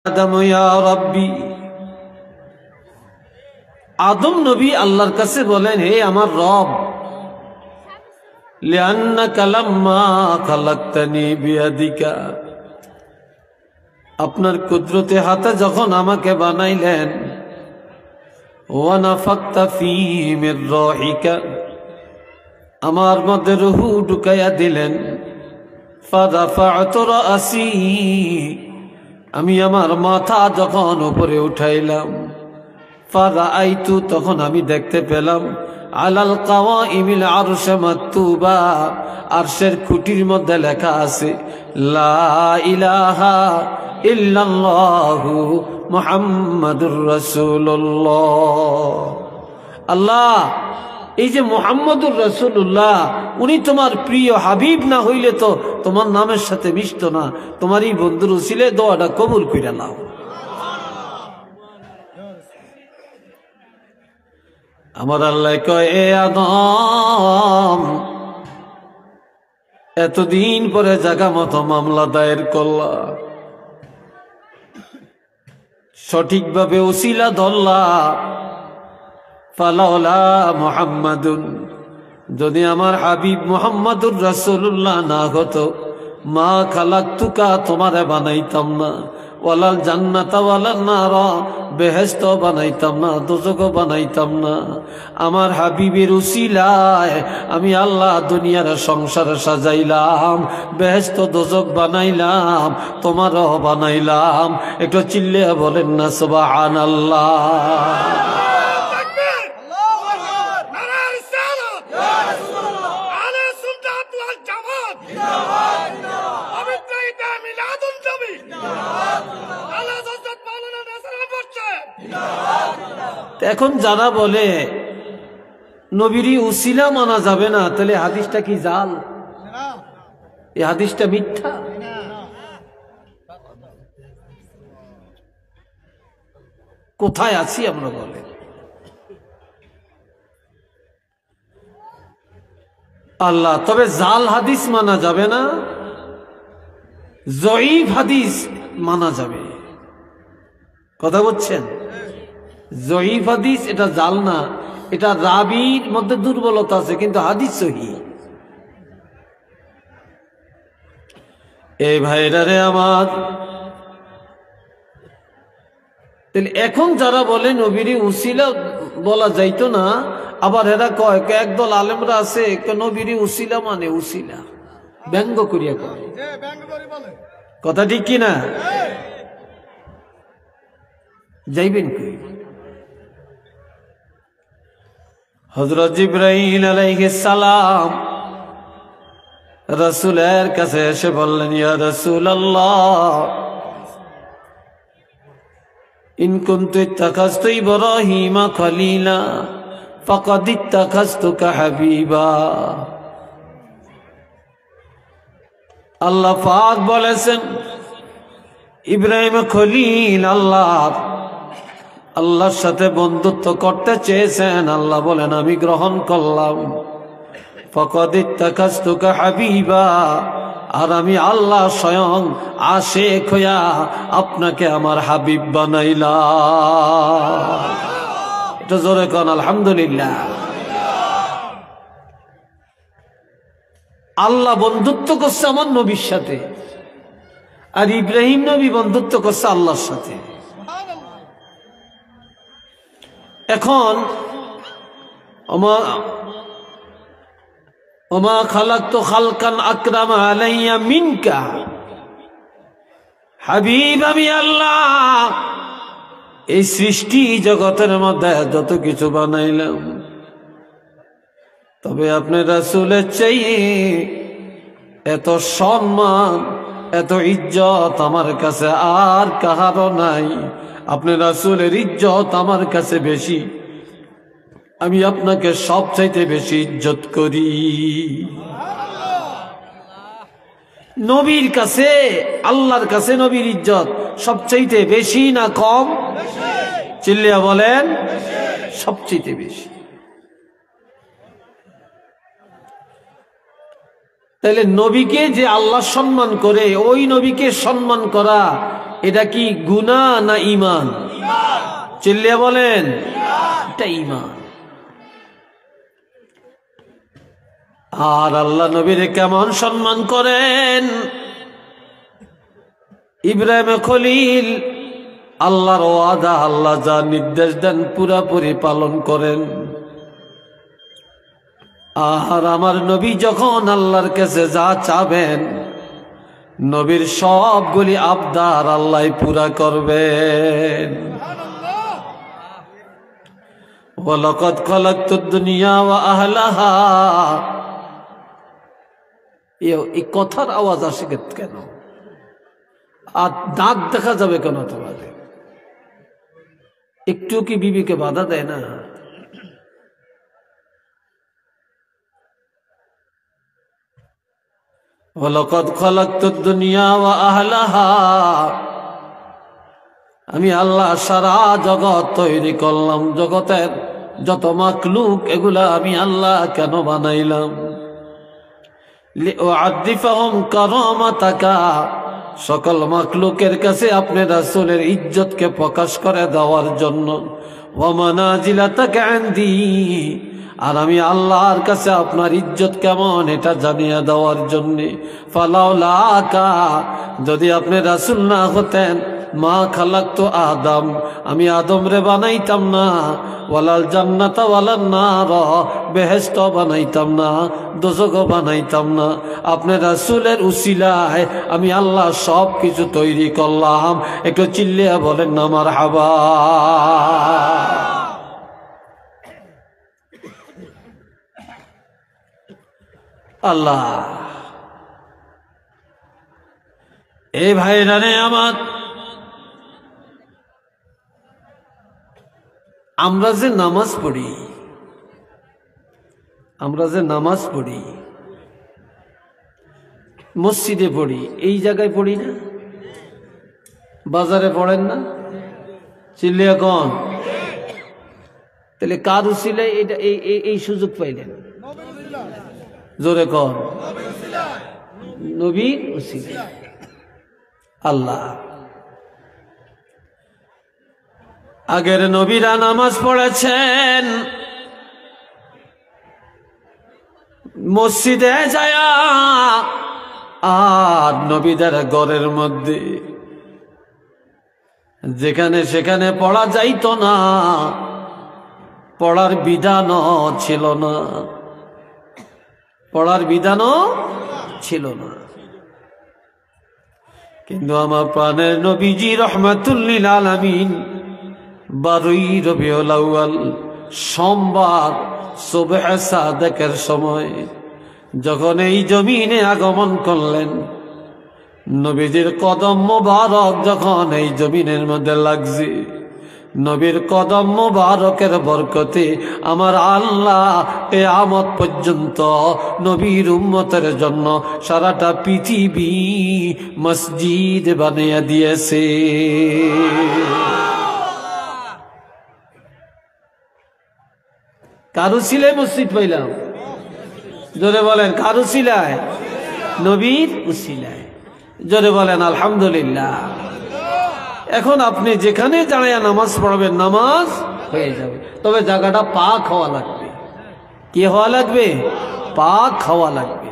আদম ইয়া রাব্বি, আদম নবী আল্লাহর কাছে বলেন, হে আমার রব, লিআন্নাকা লাম্মা খালাকতানি বিয়াদিকা, আপনার কুদরতে হাতে যখন আমাকে বানাইলেন, ওয়া নাফাকতা ফী মির রূহিকা, আমার মধ্যে রূহ ঢুকাইয়া দিলেন, ফারাফা'তু রাসি, আমি আমার মাথা যখন উপরে উঠাইলাম, ফারাআইতু, তখন আমি দেখতে পেলাম, আলাল কাওয়াইমিল আরশ মাকতুবা, আরশের খুঁটির মধ্যে লেখা আছে, লা ইলাহা ইল্লাল্লাহু মুহাম্মাদুর রাসূলুল্লাহ। আল্লাহ, এই যে মুহাম্মাদুর রাসূলুল্লাহ, উনি তোমার প্রিয় হাবিব না হইলে তো তোমার নামের সাথে মিশতো না। তোমার এই বন্ধুর উসিলে দোয়াটা কবুল কইরা নাও। আমার আল্লাহ কয়, এ আদম, এতদিন পরে জায়গা মতো মামলা দায়ের করলা, সঠিকভাবে উসিলা ধরলা, ফালাউলা মুহাম্মাদুন, যদি আমার হাবিব মুহাম্মাদুর রাসূলুল্লাহ না হতো, মা খালাকতুকা, তোমারে বানাইতাম না, ওয়ালাল জান্নাতা ওয়ালান নার, বেহেশত বানাইতাম না, দোজখ বানাইতাম না। আমার হাবিবের উসিলায় আমি আল্লাহ দুনিয়ার সংসার সাজাইলাম, বেহেশত দোজখ বানাইলাম, তোমারও বানাইলাম। একটু চিল্লে বলেন না সুবহানাল্লাহ। এখন যারা বলে নবীরই উসিলা মানা যাবে না, তাহলে হাদিসটা কি জাল? এই হাদিসটা মিথ্যা। কোথায় আছি আমরা বলে? আল্লাহ, তবে জাল হাদিস মানা যাবে না, জয়ীফ হাদিস মানা যাবে। কথা বলছেন? জয়ীফ হাদিস এটা জাল না, এটা রাবীর মধ্যে দুর্বলতা আছে, কিন্তু হাদিস সহিহ। এই ভাইরা রে আমার, তাহলে এখন যারা বলে নবীর উসিলা বলা যাইতো না, আবার এরা কয়, একদল আলেমরা আছে নবীর উসিলা মানে উসিলা, ব্যঙ্গ করিয়া কয়। কথা ঠিক কিনা? যাইবেন কই? হযরত জিবরাইল আলাইহিস সালাম রাসূলের কাছে এসে বললেন, ইয়া রাসূলুল্লাহ, ইন কুনতু ইত্তাখাযতু ইব্রাহিমা খলীলা ফাকাদ ইত্তাখাযতুকা হাবিবা। আল্লাহ পাক বলেছেন, ইব্রাহিম খলীল, আল্লাহর সাথে বন্ধুত্ব করতে চেয়েছেন, আল্লাহ বলেন আমি গ্রহণ করলাম। ফাকাদ ইত্তাখাযতুকা হাবিবা, আর আমি আল্লাহ স্বয়ং আশিক হইয়া আপনাকে আমার হাবিব বানাইলাম। এটা জোরে কোন আলহামদুলিল্লাহ। আল্লাহ বন্ধুত্ব করছে আমার নবীর সাথে, আর ইব্রাহিম নবী বন্ধুত্ব করছে আল্লাহর সাথে। এখন ওমা খালাকতু খালকান আকরামা আলাইয়া মিনকা, হাবিব আমি আল্লাহ এই সৃষ্টি জগতের মধ্যে যত কিছু বানাইলাম, তবে আপনি রাসূলের চাইয়ে এত সম্মান, এত ইজ্জত আমার কাছে আর কাহারও নাই। আপনি রাসূলের ইজ্জত আমার কাছে বেশি, আমি আপনাকে সবচাইতে বেশি ইজ্জত করি। নবীর কাছে, আল্লাহর কাছে নবীর ইজ্জত সবচাইতে বেশি না কম? চিল্লিয়া বলেন, সবচাইতে বেশি। তাহলে নবীকে যে আল্লাহ সম্মান করে ওই নবীকে সম্মান করা এটা কি গুনাহ না ঈমান? চিল্লিয়া বলেন, এটা ঈমান। আর আল্লাহ নবীরে কেমন সম্মান করেন? ইব্রাহিম খলিল আল্লাহর ওয়াদা, আল্লাহ যা নির্দেশ দেন পুরাপুরি পালন করেন। আর আমার নবী যখন আল্লাহর কাছে যা চাবেন, নবীর সবগুলি আবদার আল্লাহ পুরা করবেন। ওয়ালাকাদ খালাকতুদ দুনিয়া ওয়া আহলাহা, এই কথার আওয়াজ আসে কেন? আর দাঁত দেখা যাবে কেন তোমাদের? একটু কি বিবিকে বাধা দেয় না? ওয়ালাকাদ খালাকতুদ দুনিয়া ওয়া আহলাহা, আমি আল্লাহ সারা জগৎ তৈরি করলাম, জগতের যত মাখলুক এগুলা আমি আল্লাহ কেন বানাইলাম? লিউআদ্দিফাহুম কারামাতাকা, সকল মাখলুকের কাছে আপনি রাসূলের ইজ্জতকে প্রকাশ করে দেওয়ার জন্য। ওয়া মানাজিলাতাকা ইনদি, আর আমি আল্লাহর কাছে আপনার ইজ্জত কেমন এটা জানিয়ে দেওয়ার জন্য। ফালাউলাকা, যদি আপনি রাসূল না হতেন, মা খালাকতু আদম, আমি আদম রে বানাইতাম না, ওয়ালাল জান্নাতা ওয়ালান নার, বেহেশত বানাইতাম না, দোজখ বানাইতাম না। আপনি রাসূলের উসিলায় আমি আল্লাহ সব কিছু তৈরি করলাম। একটু চিল্লিয়া বলেন না মারহাবা। আল্লাহ, এ ভাইরা রে আমার, আমরা যে নামাজ পড়ি, মসজিদে পড়ি, এই জায়গায় পড়ি না? বাজারে পড়েন না? চিল্লিয়া কন। তাহলে কার উসিলায় এটা এই সুযোগ পাইলেন? জোরে কন। নবীর উসিলায়। আল্লাহ, আগের নবীরা নামাজ পড়েছেন, মসজিদে যায়া, আর নবীদের ঘরের মধ্যে যেখানে সেখানে পড়া যাইত না, পড়ার বিধানও ছিল না, পড়ার বিধানও ছিল না। কিন্তু আমার প্রাণের নবীজি রহমাতুল লিল আলামিন 12ই রবিউল আউয়াল সোমবার সুবহে সাদেকের সময় যখন এই জমিনে আগমন করলেন, নবীজির কদম মোবারক যখন এই জমিনের মধ্যে লাগছে, নবীর কদম মোবারকের বরকতে আমার আল্লাহ কিয়ামত পর্যন্ত নবীর উম্মতের জন্য সারাটা পৃথিবী মসজিদ বানিয়ে দিয়েছে। কার উসিলায় মসজিদ পাইলাম? জোরে বলেন, কার উসিলায়? নবীর উসিলায়। জোরে বলেন আলহামদুলিল্লাহ। এখন আপনি যেখানে দাঁড়ায় নামাজ পড়বেন, নামাজ হয়ে যাবে, তবে জায়গাটা পাক হওয়া লাগবে। কি হওয়া লাগবে? পাক হওয়া লাগবে।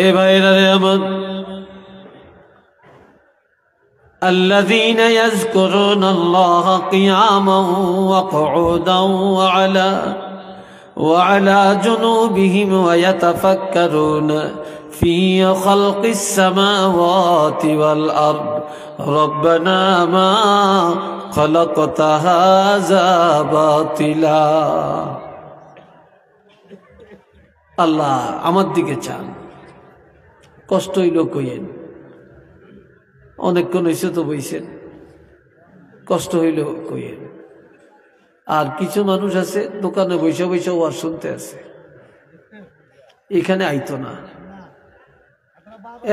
এ ভাইরা রে আমার, الذين يذكرون الله قياما وقعودا وعلى جنوبهم ويتفكرون في خلق السماوات والأرض ربنا ما خلقت هذا باطلا। আল্লাহ আমার দিকে চান, কষ্ট হইল কইেন, অনেকক্ষণ হয়েছে তো বইছেন, কষ্ট হইল কইেন। আর কিছু মানুষ আছে দোকানে বৈশা বৈশা ওয়াজ শুনতে আছে, এখানে আইতো না,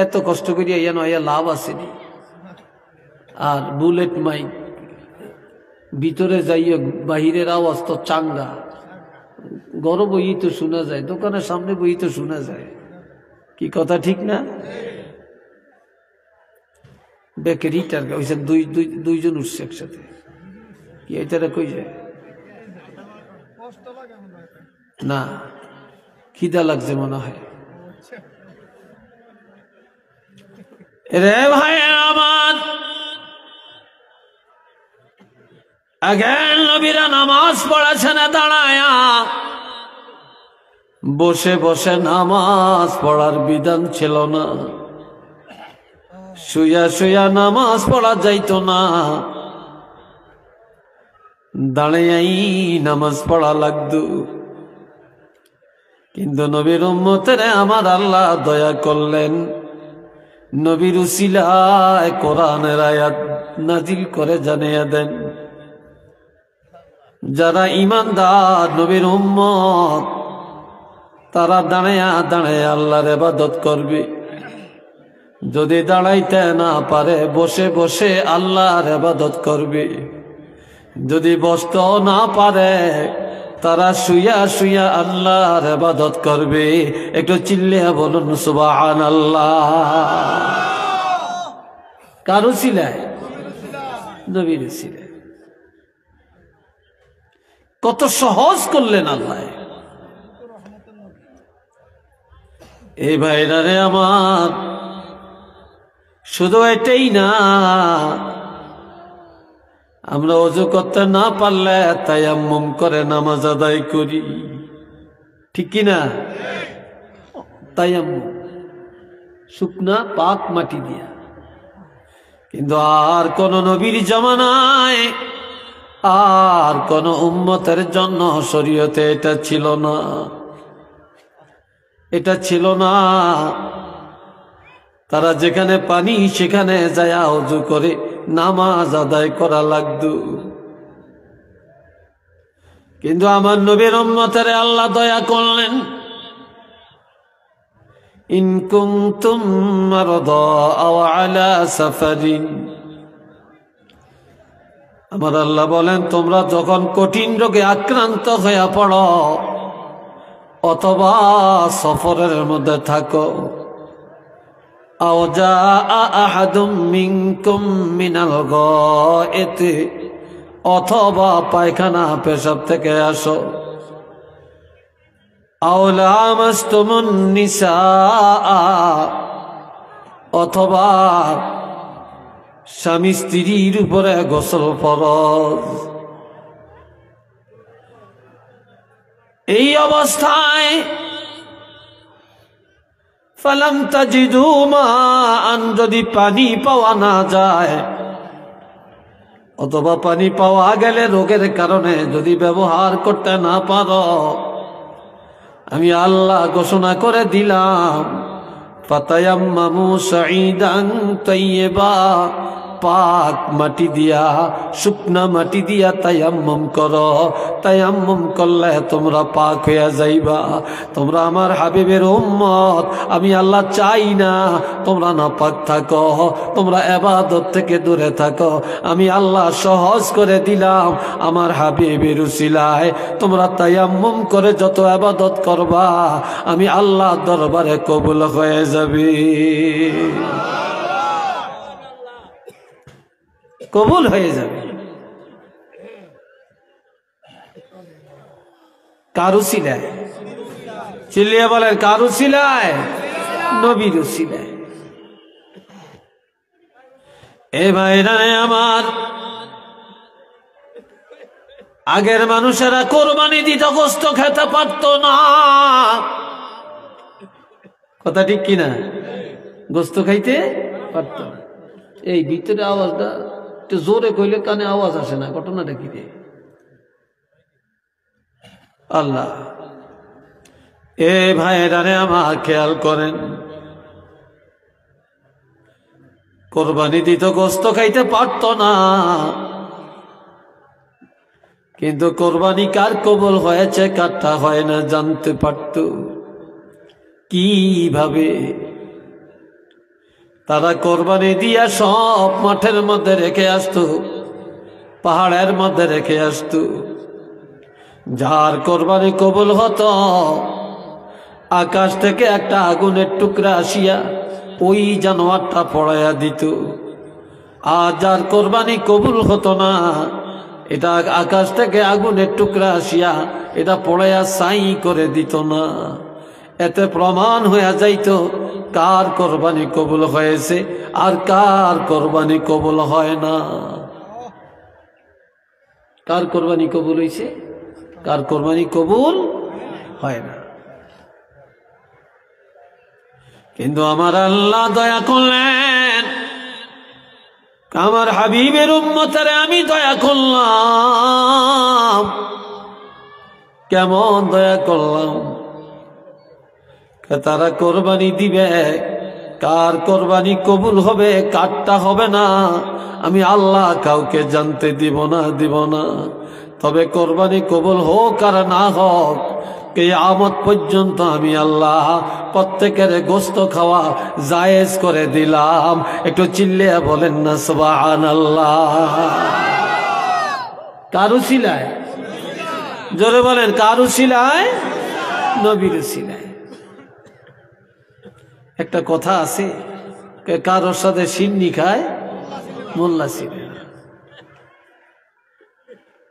এত কষ্ট করিয়া যেন আইয়া লাভ আসেনি। আর বুলেট মাইক ভিতরে যাইয়া বাহিরের আওয়াজ তো চাঙ্গা, ঘর বই তো শোনা যায়, দোকানের সামনে বই তো শোনা যায়। কি কথা ঠিক না? বেকারিটার হয়েছে দুইজন উঠছে একসাথে, কি এটারা কই যায় না, খিদা লাগছে মনে হয়। রে ভাই আমার, আগে নবীরা নামাজ পড়েছেন দাঁড়ায়া, বসে বসে নামাজ পড়ার বিধান ছিল না। শুয়া শুয়া নামাজ পড়া যাইতো না, দাঁড়াই নামাজ পড়া লাগতো। কিন্তু নবীর উম্মতের আমার আল্লাহ দয়া করলেন, নবীর উসিলায় কোরআনের আয়াত নাজিল করে জানিয়ে দেন, যারা ঈমানদার নবীর উম্মত তারা দাঁড়ায়া দাঁড়ায়া আল্লাহর ইবাদত করবে। যদি দাঁড়াইতে না পারে বসে বসে আল্লাহর ইবাদত করবে। যদি বসতে না পারে তারা শুয়া শুয়া আল্লাহর ইবাদত করবে। একটু চিল্লিয়া বলুন সুবহানাল্লাহ। কার উসিলায়? নবীর উসিলায়। কত সহজ করলেন আল্লাহ। এই ভাইরা রে আমার, শুধু এটাই না, আমরা ওযু করতে না পারলে তায়াম্মুম করে নামাজ আদায় করি, ঠিক কি না? তায়াম্মুম শুকনা পাক মাটি দিয়া। কিন্তু আর কোন নবীর জামানায় আর কোন উম্মতের জন্য শরীয়তে এটা ছিল না, এটা ছিল না। তারা যেখানে পানি সেখানে যায়া ওযু করে নামাজ আদায় করা লাগতো। কিন্তু আমার নবীর উম্মতের আল্লাহ দয়া করলেন, ইন কুনতুম মারদা আও আলা সাফারিন, আমার আল্লাহ বলেন তোমরা যখন কঠিন রোগে আক্রান্ত হয়ে পড়ো অথবা সফরের মধ্যে থাকো, আও জাআ আহাদুম মিনকুম মিনাল গায়েত, অথবা পায়খানা পেশাব থেকে আসো, আও লামাসতুমুন নিসা, অথবা স্বামী স্ত্রীর উপরে গোসল ফরজ। এই অবস্থায় ফালাম তাজিদু মাআন, যদি পানি পাওয়া না যায় অথবা পানি পাওয়া গেলে রোগের কারণে যদি ব্যবহার করতে না পারো, আমি আল্লাহ ঘোষণা করে দিলাম, ফাতায়াম্মামু সাঈদান তাইয়্যিবা, পাক মাটি দিয়া শুকনা মাটি দিয়া তায়াম্মুম করো। তায়াম্মুম করলে তোমরা পাক হইয়া যাইবা। তোমরা আমার হাবিবের উম্মত, আমি আল্লাহ চাই না তোমরা নাপাক থাকো, তোমরা ইবাদত থেকে দূরে থাকো। আমি আল্লাহ সহজ করে দিলাম আমার হাবিবের উসিলায়, তোমরা তায়াম্মুম করে যত ইবাদত করবা আমি আল্লাহ দরবারে কবুল হয়ে যাবে, কবুল হয়ে যাবে। কার উসিলায়? চিল্লিয়ে বলেন কার উসিলায়? নবীর উসিলায়। এ ভাইরা আমার, আগের মানুষেরা কোরবানি দিত, গোশত খেতে পারত না, কথা ঠিক কিনা? গোশত খাইতে পারত না। এই ভিতরে আওয়াজটা একটু জোরে কইলে কানে আওয়াজ আসে না, ঘটনাটা কি রে? আল্লাহ। এ ভাইরা আমার খেয়াল করেন, কোরবানি দিত, গোশত খাইতে পারত না, কিন্তু কোরবানি কার কবুল হয়েছে কারটা হয় না জানতে পারত। কিভাবে? তারা কোরবানি দিয়া সব মাঠের মধ্যে রেখে আসতো, পাহাড়ের মধ্যে রেখে আসতো, যার কোরবানি কবুল হতো আকাশ থেকে একটা আগুনের টুকরা আসিয়া ওই জানোয়ারটা পড়াইয়া দিত। আর যার কোরবানি কবুল হতো না, এটা আকাশ থেকে আগুনের টুকরা আসিয়া এটা পড়াইয়া ছাই করে দিত না। এতে প্রমাণ হয়ে যাইত কার কোরবানি কবুল হয়েছে আর কার কোরবানি কবুল হয় না। কার কোরবানি কবুল হয়েছে, কার কোরবানি কবুল হয় না। কিন্তু আমার আল্লাহ দয়া করলেন, আমার হাবিবের উম্মতের আমি দয়া করলাম। কেমন দয়া করলাম? তারা কোরবানি দিবে, কার কোরবানি কবুল হবে কারটা হবে না আমি আল্লাহ কাউকে জানতে দিব না। তবে কোরবানি কবুল হোক আর না হোক, কিয়ামত পর্যন্ত আমি আল্লাহ প্রত্যেকের গোশত খাওয়া জায়েজ করে দিলাম। একটু চিল্লিয়ে বলেন না সুবহানাল্লাহ। কার উসিলায়? জোরে বলেন, কার উসিলায়? নবীর উসিলায়। একটা কথা আছে, কারোর সাথে সিন্নি খায় মোল্লা ছিলেন।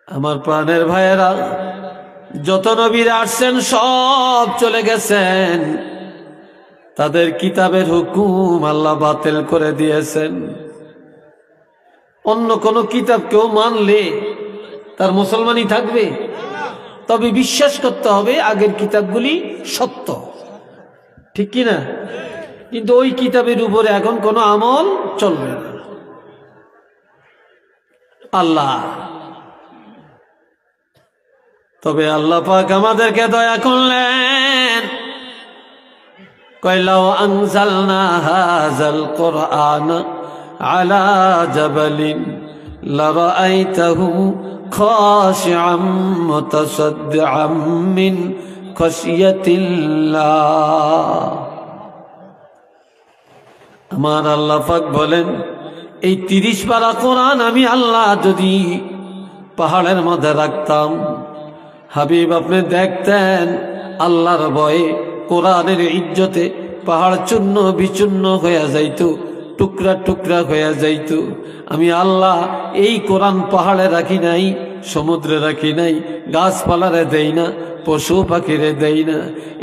আমার প্রাণের ভাইয়েরা, যত নবীরা আসছেন সব চলে গেছেন, তাদের কিতাবের হুকুম আল্লাহ বাতিল করে দিয়েছেন। অন্য কোন কিতাব কেউ মানলে তার মুসলমানই থাকবে। তবে বিশ্বাস করতে হবে আগের কিতাবগুলি সত্য, ঠিক কিনা? কিন্তু ওই কিতাবের উপরে এখন কোনো আমল চলবে না। আল্লাহ, তবে আল্লাহ পাক আমাদেরকে দয়া করলেন, কয়লাও আনজালনা হাযাল কুরআন আলা জাবালিন লারাআইতাহু খাশিআম মুতাসাদ্দিআম মিন খাশিয়াতিল্লাহ। আমার আল্লাহ পাক বলেন, এই 30 পারা কোরআন আমি আল্লাহ যদি পাহাড়ের মধ্যে রাখতাম, হাবিব আপনি দেখতেন আল্লাহর ভয়ে কোরআনের ইজ্জতে পাহাড় চূর্ণ বিচূর্ণ হয়ে যাইত, টুকরা টুকরা হয়ে যাইত। আমি আল্লাহ এই কোরআন পাহাড়ে রাখি নাই, সমুদ্রে রাখি নাই, গাছপালারে দেই না, পশু পাখিরে দেই না।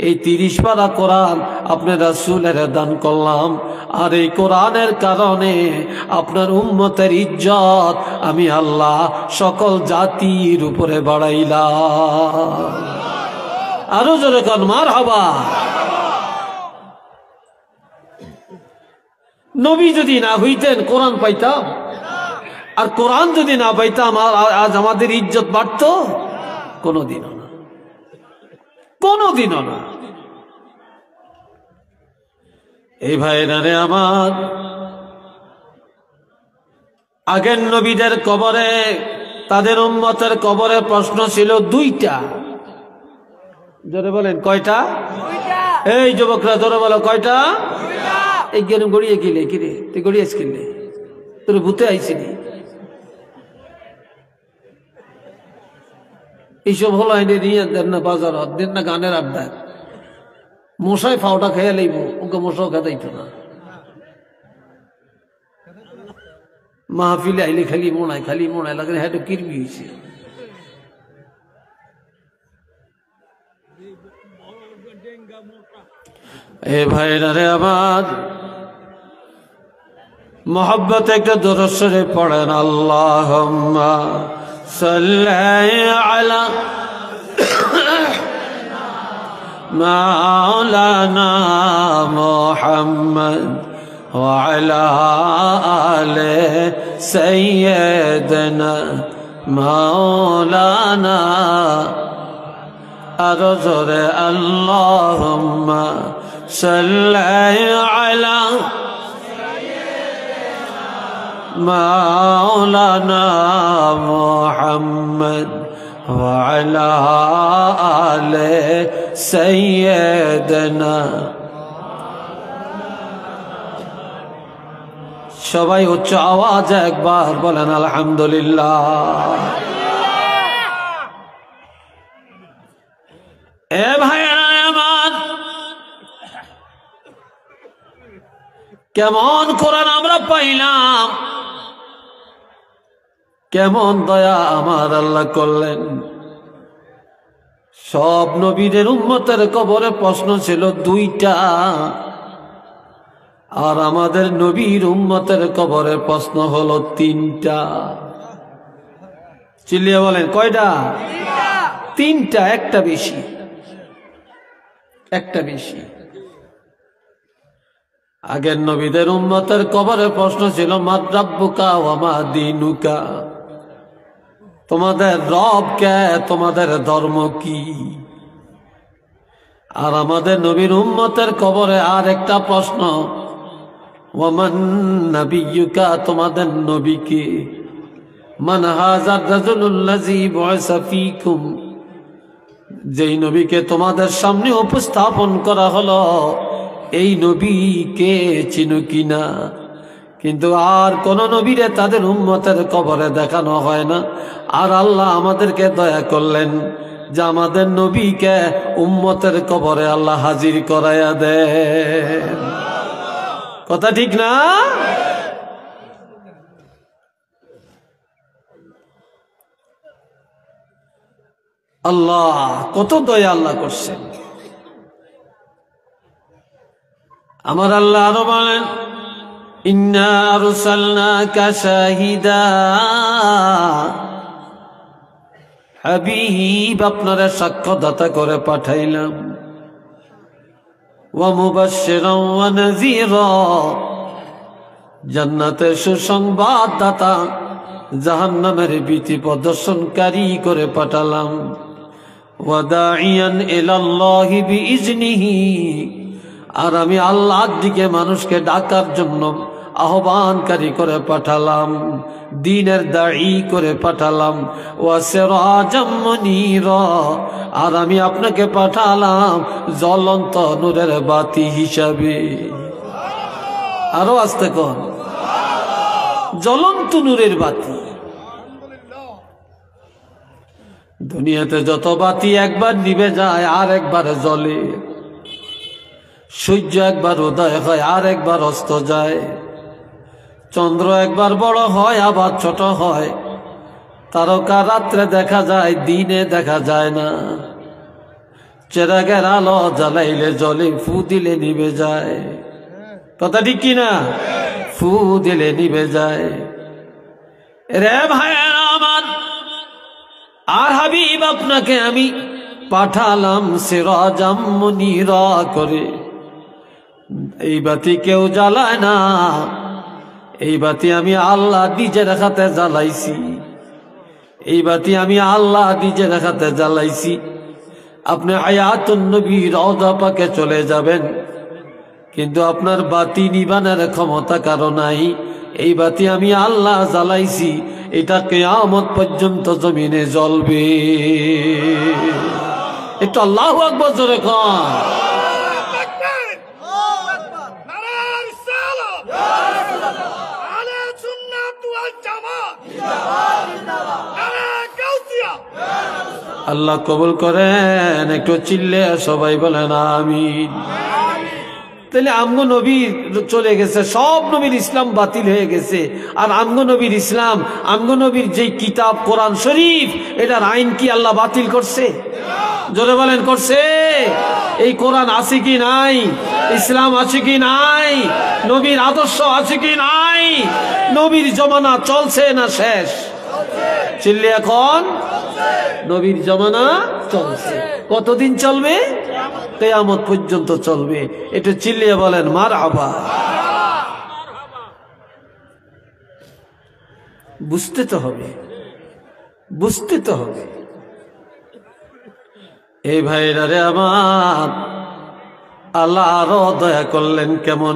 এই 30 পারা কোরআন আপনার রাসূলের দান করলাম। আর এই কোরআনের কারণে আপনার উম্মতের ইজ্জত আমি আল্লাহ সকল জাতির উপরে বাড়াইলাম। আরো জোরে কান মারহাবা। নবী যদি না হইতেন কোরআন পাইতাম, আর কোরআন যদি না পাইতাম আজ আমাদের ইজ্জত বাড়ত? কোনোদিনও না, কোনোদিনও না। এই ভাইরা রে আমার, আগের নবীদের কবরে, তাদের উম্মতের কবরে প্রশ্ন ছিল 2টা। জোরে বলেন, কয়টা? এই যুবকরা জোরে বলো, কয়টা? এই জ্ঞান গড়িয়ে গেলে কিরে, তুই গড়িয়েছ কিনলে, তোর ভূতে আইসিনি। এইসব হলো এনে নিয়ে দেন না বাজার, দেন না গানের আড্ডা, মশাই ফাওটা খেয়ে লইব, ওকে মশাও খেতাইত না। মাহফিলে আইলে খালি মোড়ায় লাগে, হ্যাঁ কিরমি হয়েছে। এ ভাইরা রে আমার, মোহাব্বত একটা দরুদ শরীফ পড়েন, আল্লাহুম্মা সাল্লি আলা মাওলানা মুহাম্মদ ওয়া আলা আলি সাইয়্যিদিনা মাওলানা। আরো জোরে, আল্লাহুম্মা সাল্লি আলা মাওলানা মুহাম্মদ ওয়া আলা আলি সাইয়্যিদিনা। সবাই উচ্চ আওয়াজে একবার বলেন আলহামদুলিল্লাহ। কেমন কোরআন আমরা পাইলাম, কেমন দয়া আমার আল্লাহ করলেন। সব নবীদের উম্মতের কবরে প্রশ্ন ছিল দুইটা, আর আমাদের নবীর উম্মতের কবরে প্রশ্ন হলো তিনটা। চিল্লিয়ে বলেন কয়টা? তিনটা, একটা বেশি, একটা বেশি। আগের নবীদের উম্মতের কবরে প্রশ্ন ছিল মা রাব্বুকা ওয়া মা দীনুকা, তোমাদের রব কে, তোমাদের ধর্ম কি। আর আমাদের নবীর উম্মতের কবরে আর একটা প্রশ্ন, ওয়া মান নাবিয়্যুকা, তোমাদের নবী কে। মান হাযার রাজুলুল্লাযী বুইসা ফীকুম, যেই নবীকে তোমাদের সামনে উপস্থাপন করা হলো, এই নবীকে চিনো কিনা। কিন্তু আর কোন নবীরে তাদের উম্মতের কবরে দেখানো হয় না। আর আল্লাহ আমাদেরকে দয়া করলেন যে আমাদের নবীকে উম্মতের কবরে আল্লাহ হাজির করাইয়া দেন। কথা ঠিক না? আল্লাহ কত দয়া আল্লাহ করছেন। আমার আল্লাহ আরো বলেন, ইন্না আরসালনাকা শাহিদা, হাবিব আপনারে সাক্ষ্যদাতা করে পাঠাইলাম, ওয়া মুবাশশিরান ওয়া নাযীরা, জান্নাতের সুসংবাদদাতা, জাহান্নামের ভীতি প্রদর্শনকারী করে পাঠালাম, ওয়া দাঈয়ান ইলাল্লাহি বিইজনিহি, আর আমি আল্লাহর দিকে মানুষকে ডাকার জন্য আহ্বানকারী করে পাঠালাম, দ্বীনের দাঈ করে পাঠালাম, ওয়া সিরাজাম মুনীরা, আর আমি আপনাকে পাঠালাম জ্বলন্ত নূরের বাতি হিসাবে। আরো আস্তে কোন, জ্বলন্ত নূরের বাতি। দুনিয়াতে যত বাতি একবার নিভে যায় আর একবার জ্বলে, সূর্য একবার উদয় হয় আর একবার অস্ত যায়, চন্দ্র একবার বড় হয় আবার ছোট হয়, তারকা রাত্রে দেখা যায়, দিনে দেখা যায় না, চেরাগের আলো জ্বালাইলে জ্বলে, ফু দিলে নিভে যায়। কথা ঠিক কিনা? ফু দিলে নিভে যায়। রে ভাইয়েরা আমার, আর হাবিব আপনাকে আমি পাঠালাম সিরাজাম মুনীরা করে। এই বাতি কেউ জ্বালায় না, এই বাতি আমি আল্লাহ নিজের হাতে জ্বালাইছি, এই বাতি আমি আল্লাহ নিজের হাতে জ্বালাইছি। আপনি হায়াতুন নবী রওজা পাকে চলে যাবেন, কিন্তু আপনার বাতি নিবানের ক্ষমতা কারো নাই। এই বাতি আমি আল্লাহ জ্বালাইছি, এটা কিয়ামত পর্যন্ত জমিনে জ্বলবে। একটু আল্লাহু আকবার জোরে কোন। আল্লাহ কবুল করেন। একটু চিল্লে সবাই বলেন আমিন। তাহলে আমগো নবী চলে গেছে, সব নবীর ইসলাম বাতিল হয়ে গেছে। আর আমগো নবীর ইসলাম, আমগো নবীর যে কিতাব কোরআন শরীফ, এটার আইন কি আল্লাহ বাতিল করছে? জোরে বলেন করছে? এই কোরআন আছে কি নাই? ইসলাম আছে কি নাই? নবীর আদর্শ আছে কি নাই? নবীর জমানা চলছে না শেষ? চিল্লে এখন নবীর জমানা চলছে। কতদিন চলবে? কিয়ামত পর্যন্ত চলবে। এটা চিল্লিয়ে বলেন মারহাবা। বুঝতে তো হবে, বুঝতে তো হবে। এই ভাইরা রে আমার, আল্লাহ আরো দয়া করলেন কেমন।